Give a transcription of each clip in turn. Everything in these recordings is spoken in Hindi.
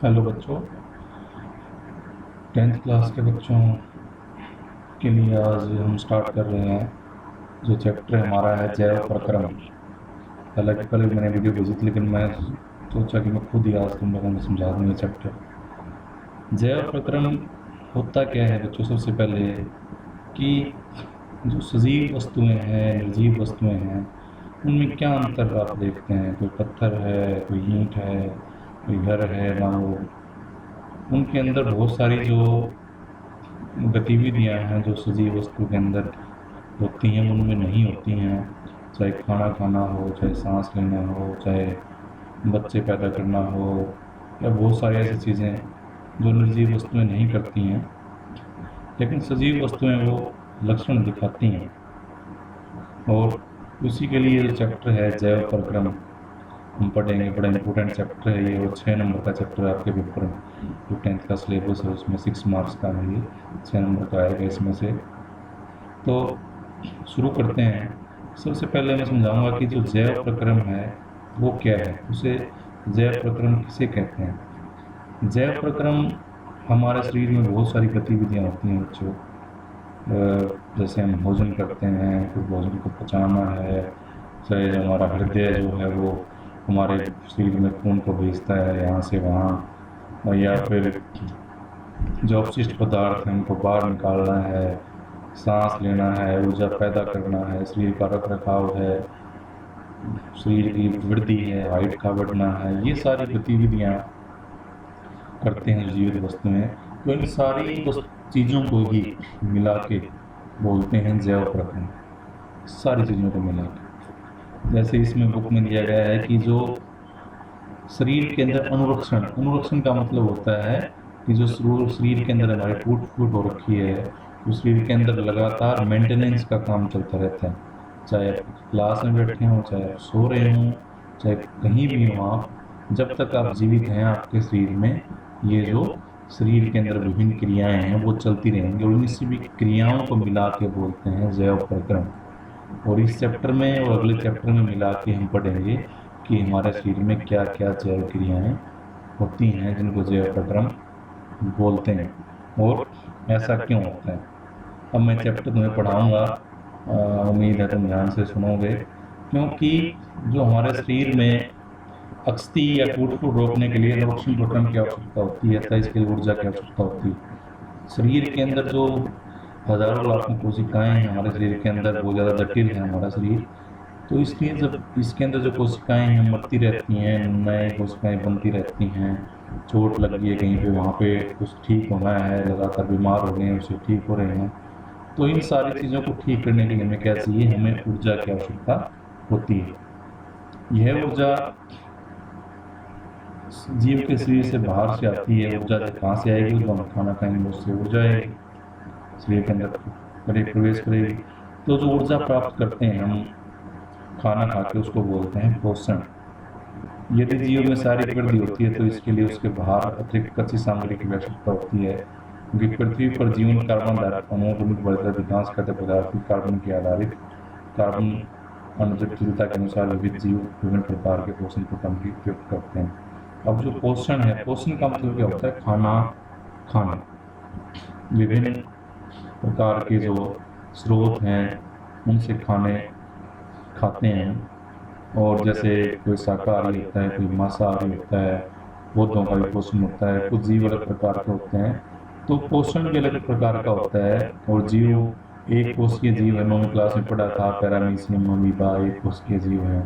हेलो बच्चों। 10th क्लास के बच्चों के लिए आज हम स्टार्ट कर रहे हैं जो चैप्टर हमारा है जैव प्रक्रम। हालांकि कल मैंने वीडियो भेजी थी, लेकिन मैं सोचा कि मैं खुद ही आज तुम लोगों को समझा दूँ ये चैप्टर। जैव प्रक्रम होता क्या है बच्चों? सबसे पहले कि जो सजीव वस्तुएं हैं, निर्जीव वस्तुएं हैं, उनमें क्या अंतर आप देखते हैं? कोई पत्थर है, कोई ईंट है, कोई घर है ना, वो उनके अंदर बहुत सारी जो गतिविधियां हैं जो सजीव वस्तु के अंदर होती हैं वो उनमें नहीं होती हैं। चाहे खाना खाना हो, चाहे सांस लेना हो, चाहे बच्चे पैदा करना हो, या बहुत सारी ऐसी चीज़ें जो निर्जीव वस्तुएं नहीं करती हैं, लेकिन सजीव वस्तुएं वो लक्षण दिखाती हैं। और उसी के लिए जो चैप्टर है जैव प्रक्रम हम पढ़ेंगे। बड़ा इंपॉर्टेंट चैप्टर है ये, और 6 नंबर का चैप्टर है आपके पेपर में। जो 10th का सिलेबस है उसमें 6 मार्क्स का है, ये 6 नंबर का आएगा इसमें से। तो शुरू करते हैं। सबसे पहले मैं समझाऊंगा कि जो जैव प्रक्रम है वो क्या है, उसे जैव प्रक्रम किसे कहते हैं। जैव प्रक्रम हमारे शरीर में बहुत सारी गतिविधियां होती हैं बच्चों। जैसे हम भोजन करते हैं, फिर भोजन को पचाना है, चाहे हमारा हृदय जो है वो हमारे शरीर में खून को भेजता है यहाँ से वहाँ, और या फिर जो अपशिष्ट पदार्थ हैं उनको बाहर निकालना है, सांस लेना है, ऊर्जा पैदा करना है, शरीर का रख रखाव है, शरीर की वृद्धि है, हाइट का बढ़ना है, ये सारी गतिविधियाँ करते हैं जीवित वस्तुएं। तो इन सारी चीज़ों को ही मिला के बोलते हैं जैव प्रक्रम। सारी चीज़ों को मिला के, जैसे इसमें बुक में दिया गया है कि जो शरीर के अंदर अनुरक्षण का मतलब होता है कि जो शरीर के अंदर हमारी टूट फूट हो रखी है, तो शरीर के अंदर लगातार मेंटेनेंस का काम चलता रहता है। चाहे आप क्लास में बैठे हों, चाहे आप सो रहे हों, चाहे कहीं भी हों आप, जब तक आप जीवित हैं आपके शरीर में ये जो शरीर के अंदर विभिन्न क्रियाएं हैं वो चलती रहेंगी, और इन सभी क्रियाओं को मिला के बोलते हैं जैव प्रक्रम। और इस चैप्टर में और अगले चैप्टर में मिला के हम पढ़ेंगे कि हमारे शरीर में क्या क्या जैव क्रियाएं होती हैं जिनको जैव प्रक्रम बोलते हैं, और ऐसा क्यों होता है। अब मैं चैप्टर तुम्हें पढ़ाऊँगा, उम्मीद है तुम ध्यान से सुनोगे, क्योंकि जो हमारे शरीर में अस्थि या टूट फूट रोकने के लिए अनुरक्षण प्रक्रम की आवश्यकता होती है, तथा इसके लिए ऊर्जा की आवश्यकता होती है। शरीर के अंदर जो हजारों लाखों कोशिकाएं हैं हमारे शरीर के अंदर, बहुत ज़्यादा जटिल है हमारा शरीर, तो इसलिए जब इसके अंदर जो कोशिकाएं हैं मरती रहती हैं, नए कोशिकाएं बनती रहती हैं। चोट लगी है कहीं पे, वहाँ पे कुछ ठीक होना है, लगातार बीमार हो गए हैं उसे ठीक हो रहे हैं, तो इन सारी चीज़ों को ठीक करने के लिए हमें क्या चाहिए? हमें ऊर्जा की आवश्यकता होती है। यह ऊर्जा जीव के शरीर से बाहर से आती है। ऊर्जा कहाँ से आएगी? जो हम खाना खाएंगे उससे ऊर्जा आएगी, शरीर के अंदर प्रवेश करेगी। तो जो ऊर्जा प्राप्त करते हैं हम खाना खा के, उसको बोलते हैं पोषण। यदि जीव में शारीरिक वृद्धि होती है तो इसके लिए उसके बाहर अतिरिक्त कच्ची सामग्री की आवश्यकता होती है, क्योंकि पृथ्वी पर जीवन कार्बन आधारित अणुओं को बढ़ते अधिकांश खाद्य पदार्थ कार्बन के आधारित कार्बन अनुजटिलता के अनुसार विविध जीव विभिन्न प्रकार के पोषण प्रक्रम की उपयोग करते हैं। अब जो पोषण है, पोषण का मतलब क्या होता है? खाना खाना। विभिन्न प्रकार के जो स्रोत हैं उनसे खाने खाते हैं, और जैसे कोई शाकाहारी होता है, कोई मांसाहारी होता है, पौधों का भी पोषण होता है, कुछ जीव अलग प्रकार के होते हैं, तो पोषण भी अलग प्रकार का होता है। और जीव एक कोषीय जीव है, 9वीं क्लास में पढ़ा था, पैरामीशियम अमीबा एक कोषीय जीव है,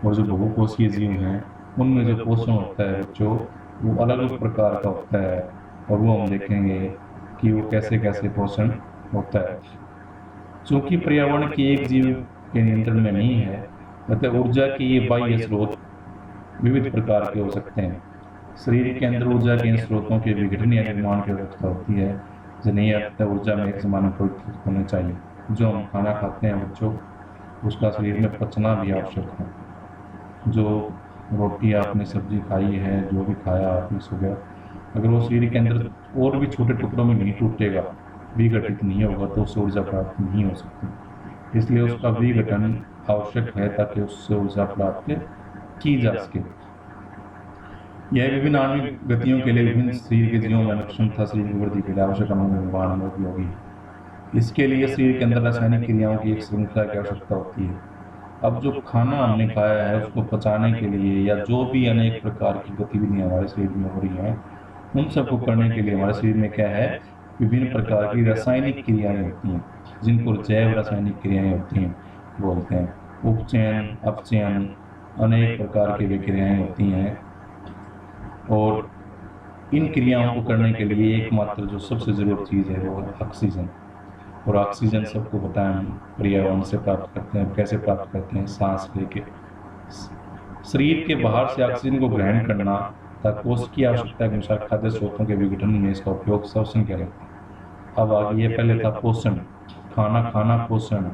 और जो बहुकोषीय जीव हैं उनमें जो पोषण होता है बच्चों वो अलग अलग प्रकार का होता है, और वो हम देखेंगे कि वो कैसे कैसे पोषण होता है। चूँकि पर्यावरण के एक जीव के नियंत्रण में नहीं है, अतः ऊर्जा के ये बाह्य स्रोत विविध प्रकार के हो सकते हैं। शरीर के अंदर ऊर्जा के इन स्रोतों के विघटन या निर्माण की आवश्यकता होती है, जिन्हें अतः ऊर्जा में एक समान प्रयुक्त होने चाहिए। जो हम खाना खाते हैं बच्चों, उसका शरीर में पचना भी आवश्यक है। जो रोटी आपने सब्जी खाई है, जो भी खाया आपने सुबह, अगर वो शरीर के अंदर और भी छोटे टुकड़ों में नहीं टूटेगा, विघटित नहीं होगा, तो उससे ऊर्जा प्राप्त नहीं हो सकती। इसलिए उसका विघटन आवश्यक है ताकि उससे ऊर्जा प्राप्त की जा सके। यह विभिन्न आणविक गतियों के लिए विभिन्न शरीर के जीवों में क्षमता शरीर की वृद्धि के लिए आवश्यक अणुओं में निर्माण में उपयोगी। इसके लिए शरीर के अंदर रासायनिक क्रियाओं की एक श्रृंखला की आवश्यकता होती है। अब जो खाना हमने खाया है उसको पचाने के लिए या जो भी अनेक प्रकार की गतिविधियां हमारे शरीर में हो रही हैं, उन सबको करने के लिए हमारे शरीर में क्या है, विभिन्न प्रकार की रासायनिक क्रियाएं होती हैं, जिनको जैव रासायनिक क्रियाएं होती हैं बोलते हैं। उपचयन, अपचयन, अनेक प्रकार की विक्रियाएं होती हैं, और इन क्रियाओं को करने के लिए एकमात्र जो सबसे ज़रूरत चीज़ है वो है ऑक्सीजन। और ऑक्सीजन सबको पता है हम पर्यावरण से प्राप्त करते हैं। कैसे प्राप्त करते हैं? सांस लेके। शरीर के बाहर से ऑक्सीजन को ग्रहण करना तथा कोशिकीय आवश्यकता के अनुसार खाद्य स्रोतों के विघटन में इसका उपयोग श्वसन कहलाता है। अब आगे ये पहले था पोषण, खाना खाना पोषण।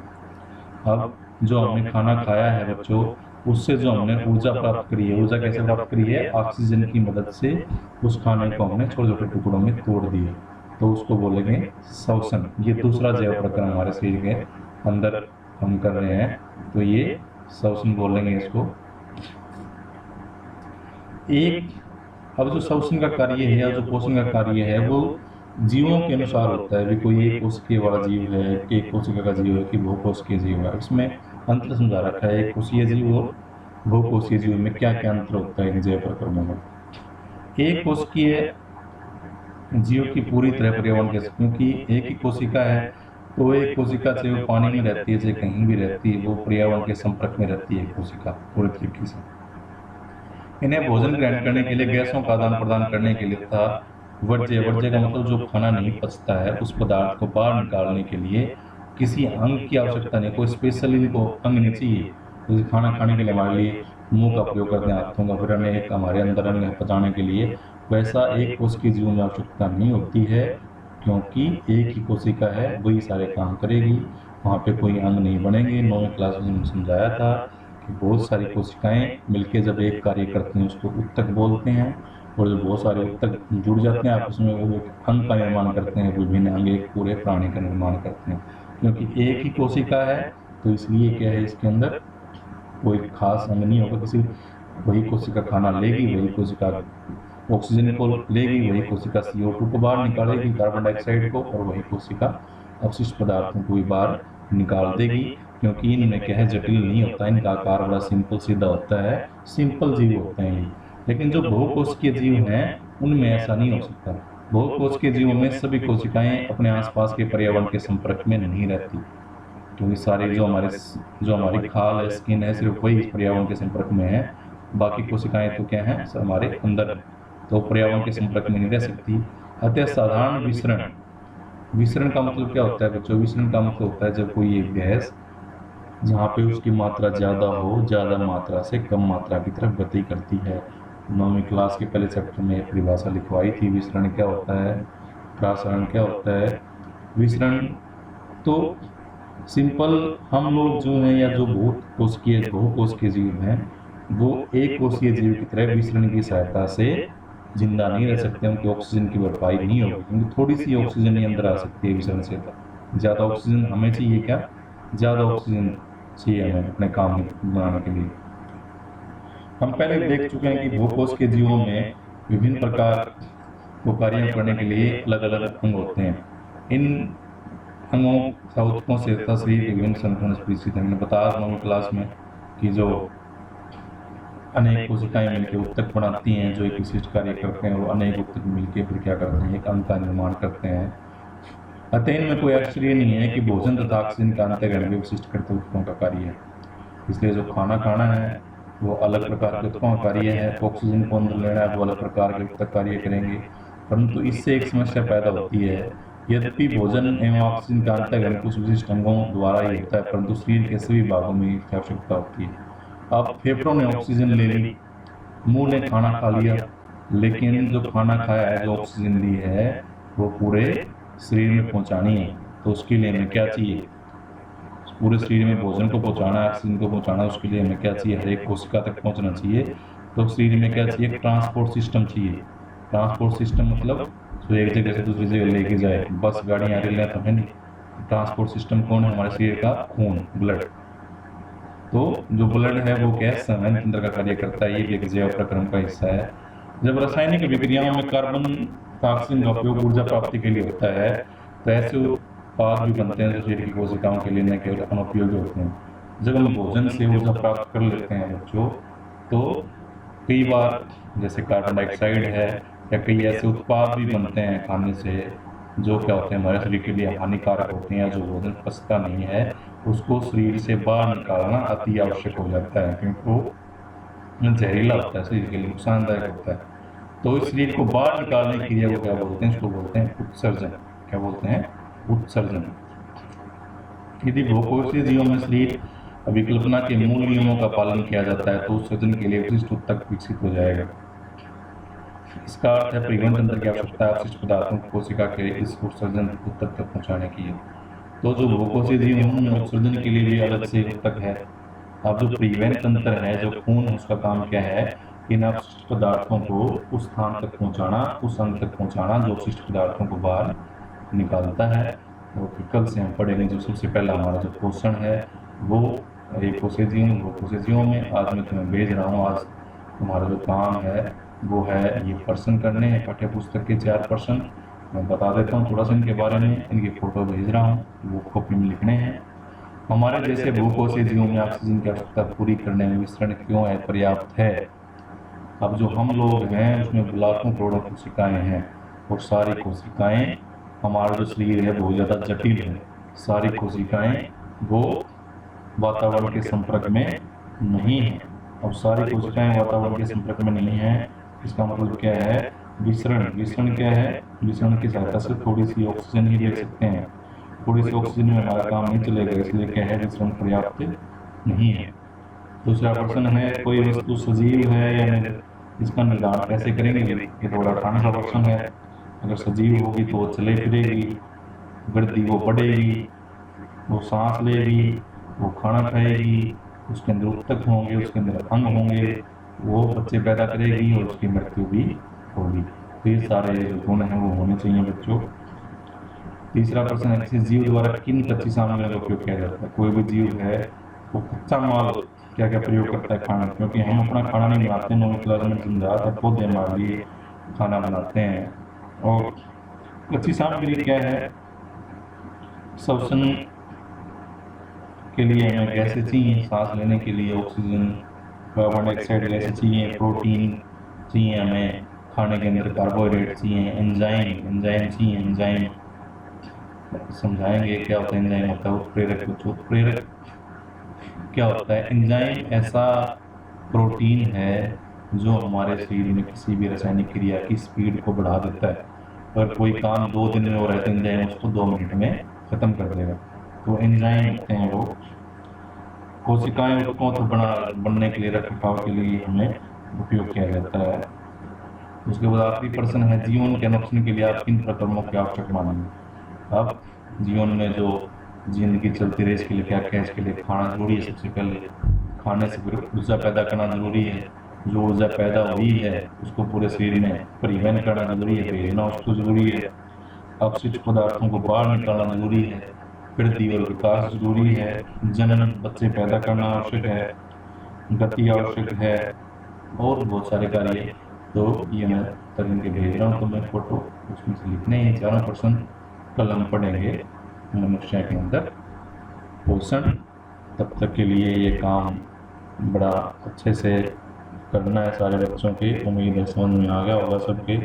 अब जो हमने खाना खाया है बच्चों, उससे जो हमने ऊर्जा प्राप्त करी है, ऊर्जा कैसे प्राप्त करी है? ऑक्सीजन की मदद से उस खाने को हमने छोटे छोटे टुकड़ों में तोड़ दिया, तो उसको बोलेंगे श्वसन। ये दूसरा जैव प्रक्रम हमारे शरीर के अंदर हम कर रहे हैं, तो ये श्वसन बोलेंगे इसको। अब जो श्वसन का कार्य है या जो पोषण का कार्य है वो जीवों के अनुसार होता है। भी कोई एक कोशिकीय वाला जीव है, एक कोशिका का जीव है कि बहुकोशिकीय जीव है, इसमें अंतर समझा रखा है। एक कोशीय जीव और बहुकोशीय जीव में क्या क्या अंतर होता है इन जैव प्रक्रमों में। एक कोशिकीय जीव की पूरी तरह पर्यावरण के, क्योंकि एक ही कोशिका है, तो एक कोशिका चाहे वो पानी में रहती है चाहे कहीं भी रहती है, वो पर्यावरण के संपर्क में रहती है कोशिका पूरे तरीके से। इन्हें भोजन ग्रहण करने के लिए, गैसों का आदान प्रदान करने के लिए तथा वर्ज्य का मतलब जो खाना नहीं पचता है उस पदार्थ को बाहर निकालने के लिए किसी अंग की आवश्यकता नहीं, कोई स्पेशल इनको अंग नहीं चाहिए। जैसे खाना खाने के लिए हमारे लिए मुंह का उपयोग करते हैं, हाथों का, फिर अनेक हमारे अंदर अंग है पचाने के लिए, वैसा एक कोशिकीय जीव में आवश्यकता नहीं होती है, क्योंकि एक ही कोशिका है, वही सारे काम करेगी, वहाँ पे कोई अंग नहीं बनेंगे। 9वीं क्लास में हमने समझाया था कि बहुत सारी कोशिकाएं मिलकर जब एक कार्य करती हैं उसको उत्तक बोलते हैं, और जब बहुत सारे उत्तक जुड़ जाते हैं आपस में वो एक अंग का निर्माण करते हैं, विभिन्न अंग एक पूरे प्राणी का निर्माण करते हैं। क्योंकि एक ही कोशिका है तो इसलिए क्या है, इसके अंदर कोई खास अंग नहीं होगा। किसी वही कोशिका खाना लेगी, वही कोशिका ऑक्सीजन को लेगी, वही कोशिका CO2 को बाहर निकालेगी, कार्बन डाइऑक्साइड को, और वही कोशिका अवशिष्ट पदार्थों को भी बाहर निकाल देगी। क्योंकि इनमें क्या है, जटिल नहीं होता, इनका आकार बड़ा सिंपल सीधा होता है, सिंपल जीव होते हैं ये। लेकिन जो बहुकोशिकीय जीव हैं उनमें ऐसा नहीं हो सकता। बहुकोशिकीय जीवों में सभी कोशिकाएं अपने आसपास के पर्यावरण के संपर्क में नहीं रहती, क्योंकि सारे जो हमारी खाल है, स्किन है, सिर्फ वही पर्यावरण के संपर्क में है। बाकी कोशिकाएं तो क्या है, हमारे अंदर, तो पर्यावरण के संपर्क में नहीं रह सकती। अतः साधारण विसरण का मतलब क्या होता है बच्चों? विसरण का मतलब होता है जब कोई एक गैस जहाँ पे उसकी मात्रा ज़्यादा हो, ज़्यादा मात्रा से कम मात्रा की तरफ गति करती है। 9वीं क्लास के पहले चैप्टर में परिभाषा लिखवाई थी, विसरण क्या होता है, प्रसारण क्या होता है। विसरण तो सिंपल, हम लोग जो हैं या जो बहुकोशिकीय जीव हैं, वो एक कोशिकीय जीव की तरह विसरण की सहायता से जिंदा नहीं रह सकते। उनकी ऑक्सीजन की भरपाई नहीं होगी, क्योंकि थोड़ी सी ऑक्सीजन ही अंदर आ सकती है विसरण से। ज़्यादा ऑक्सीजन हमें चाहिए क्या? ज़्यादा ऑक्सीजन चाहिए हमें अपने काम बनाने के लिए। हम पहले देख चुके हैं कि बहुकोशिकीय जीवों में विभिन्न प्रकार को कार्य करने के लिए अलग अलग अंग होते हैं। इन अंगों का उत्तकों से तथा शरीर के विभिन्न संगठन परिचित हैं। हमने बताया 9वीं क्लास में कि जो अनेक कोशिकाएं मिलकर उत्तक बनाती हैं जो एक विशिष्ट कार्य करते हैं, और अनेक उत्तक मिलकर फिर क्या करते हैं, एक अंग का निर्माण करते हैं। अतः इनमें कोई आश्चर्य नहीं है कि भोजन तथा ऑक्सीजन का अंतःकरण भी विशिष्ट करते उत्तकों का कार्य है। इसलिए जो खाना खाना है वो अलग प्रकार के उत्तकों का कार्य है, ऑक्सीजन को अंदर लेना है वो अलग प्रकार के उत्तक कार्य करेंगे। परंतु इससे एक समस्या पैदा होती है, यद्यपि भोजन एवं ऑक्सीजन का अंतःकरण कुछ विशिष्ट अंगों द्वारा ही होता है, परंतु शरीर के सभी भागों में इसकी आवश्यकता होती है। अब फेफड़ों ने ऑक्सीजन ले ली, मुंह ने खाना खा लिया, लेकिन जो खाना खाया है, जो ऑक्सीजन ली है, वो पूरे शरीर में पहुंचानी है। तो उसके लिए हमें क्या चाहिए? पूरे शरीर में भोजन को पहुंचाना, ऑक्सीजन को पहुंचाना, उसके लिए हमें क्या चाहिए? हर एक कोशिका तक पहुंचना चाहिए। तो शरीर में क्या चाहिए? ट्रांसपोर्ट सिस्टम चाहिए। ट्रांसपोर्ट सिस्टम मतलब जो एक जगह से दूसरी जगह लेके जाए, बस गाड़ियाँ रेलें तो है नहीं। ट्रांसपोर्ट सिस्टम कौन है? हमारे शरीर का खून, ब्लड। तो जो ब्लड है वो क्या है, संवहन तंत्र का कार्य करता है, ये भी एक जैव प्रक्रम का हिस्सा है। जब रासायनिक विक्रियाओं में कार्बन का ऑक्सीजन का उपयोग ऊर्जा प्राप्ति के लिए होता है तो ऐसे उत्पाद भी बनते हैं जो शरीर की कोशिकाओं के लिए न केवल अनुपयोगी होते हैं। जब हम भोजन से ऊर्जा प्राप्त कर लेते हैं बच्चों, तो कई बार जैसे कार्बन डाइऑक्साइड है या कई ऐसे उत्पाद भी बनते हैं खाने से जो क्या होते हैं हमारे शरीर के लिए हानिकारक होते हैं, या जो भोजन पचता नहीं है उसको शरीर से बाहर निकालना अति आवश्यक हो जाता है, क्योंकि वो जहरीला होता है, शरीर के लिए नुकसानदायक होता है। तो इस शरीर को बाहर निकालने की क्रिया को क्या बोलते हैं? इसको बोलते हैं उत्सर्जन। क्या बोलते हैं? उत्सर्जन। यदि बहुकोषीय जीवों में शरीर अभिकल्पना के मूल नियमों का पालन किया जाता है तो उत्सर्जन के लिए विशिष्ट ऊतक विकसित हो जाएगा। इसका अर्थ है परिवहन तंत्र की आवश्यकता अवशिष्ट पदार्थों को कोशिका के इस उत्सर्जन ऊतक तक पहुंचाने की है। तो जो बहुकोषीय जीव हैं उनमें उत्सर्जन के लिए भी अलग से ऊतक है। अब जो परिवहन तंत्र है, जो खून, उसका काम क्या है? इन अपशिष्ट पदार्थों को उस स्थान तक पहुंचाना, उस अंग तक पहुंचाना जो अपशिष्ट पदार्थों को बाहर निकालता है। और कल से हम पढ़ेंगे जो सबसे पहला हमारा जो पोषण है वो एक कोषीय जीवों में। आज मैं तुम्हें भेज रहा हूँ, आज तुम्हारा जो काम है वो है ये प्रश्न करने हैं, पाठ्य पुस्तक के 4 प्रश्न। मैं बता देता हूँ थोड़ा सा इनके बारे में, इनकी फोटो भेज रहा हूँ, वो कॉपी में लिखने हैं। हमारे जैसे बहुकोषीय जीवों में ऑक्सीजन की आवश्यकता पूरी करने में विसरण क्यों है पर्याप्त है? अब जो हम लोग हैं उसमें लाखों करोड़ों कोशिकाएं हैं, और सारी कोशिकाएं, हमारा जो शरीर है बहुत ज़्यादा जटिल है। सारी कोशिकाएं वो वातावरण के संपर्क में नहीं है। अब सारी कोशिकाएं वातावरण के संपर्क में नहीं है, इसका मतलब क्या है? विसरण क्या है? विसरण की सहायता से थोड़ी सी ऑक्सीजन ही ले सकते हैं। थोड़ी सी ऑक्सीजन में हमारा काम नहीं चलेगा, इसलिए क्या है? विसरण पर्याप्त नहीं है। दूसरा प्रश्न है, कोई वस्तु सजीव है या नहीं? इसका निर्धारण कैसे करेंगे? ये थोड़ा आसान सा प्रश्न है। अगर सजीव होगी तो वो चले फिरेगी, वृद्धि वो बढ़ेगी, वो सांस लेगी, वो खाना खाएगी, उसके अंदर ऊतक होंगे, उसके अंदर अंग होंगे, वो बच्चे पैदा करेगी और उसकी मृत्यु भी होगी। तो ये सारे जो गुण हैं वो होने चाहिए बच्चों। तीसरा प्रश्न है, किसी जीव द्वारा किन कच्ची सामग्रियों का उपयोग किया जाता है? कोई भी जीव है वो कच्चा माल क्या क्या प्रयोग करता है खाना, क्योंकि हम अपना खाना नहीं बनाते, नौवीं क्लास में समझा था, पौधे हमारे लिए खाना बनाते हैं। और कच्ची सामग्री क्या है? श्वसन के लिए हमें गैसें चाहिए, सांस लेने के लिए ऑक्सीजन, कार्बन डाइऑक्साइड गैसें चाहिए, प्रोटीन चाहिए, हमें खाने के अंदर कार्बोहाइड्रेट चाहिए, एंजाइम चाहिए। एंजाइम समझाएंगे क्या होता है। एंजाइम होता है उत्प्रेरक। उत्प्रेरक क्या होता है? एंजाइम ऐसा प्रोटीन है जो हमारे शरीर में किसी भी रासायनिक क्रिया की स्पीड को बढ़ा देता है। अगर कोई काम 2 दिन में हो रहा है तो एंजाइम उसको 2 मिनट में ख़त्म कर देगा। तो एंजाइम होते हैं वो। कोशिकाएं को तो बनने के लिए, रखरखाव के लिए हमें उपयोग किया जाता है। उसके बाद आखिरी प्रश्न है, जीवन के अनुरक्षण के लिए आप किन प्रकरणों की आवश्यक मानेंगे? अब जीवन में जो जिंदगी चलती रहे इसके लिए क्या क्या? इसके लिए खाना जरूरी है। सबसे पहले खाने से फिर ऊर्जा पैदा करना जरूरी है। जो ऊर्जा पैदा हुई है उसको पूरे शरीर में परिवहन करना जरूरी है, भेजना उसको जरूरी है। अपशिष्ट पदार्थों को बाहर निकालना जरूरी है। वृद्धि और विकास जरूरी है। जनन, बच्चे पैदा करना आवश्यक है। गति आवश्यक है, और बहुत सारे कार्य। तो ये मैं तरह के भेज रहा हूँ, तो मैं फोटो उसमें से लिखने हैं 4 प्रश्न कल हम पढ़ेंगे मनुष्य के अंदर पोषण। तब तक के लिए ये काम बड़ा अच्छे से करना है सारे बच्चों के। उम्मीद है समझ में आ गया होगा सबके।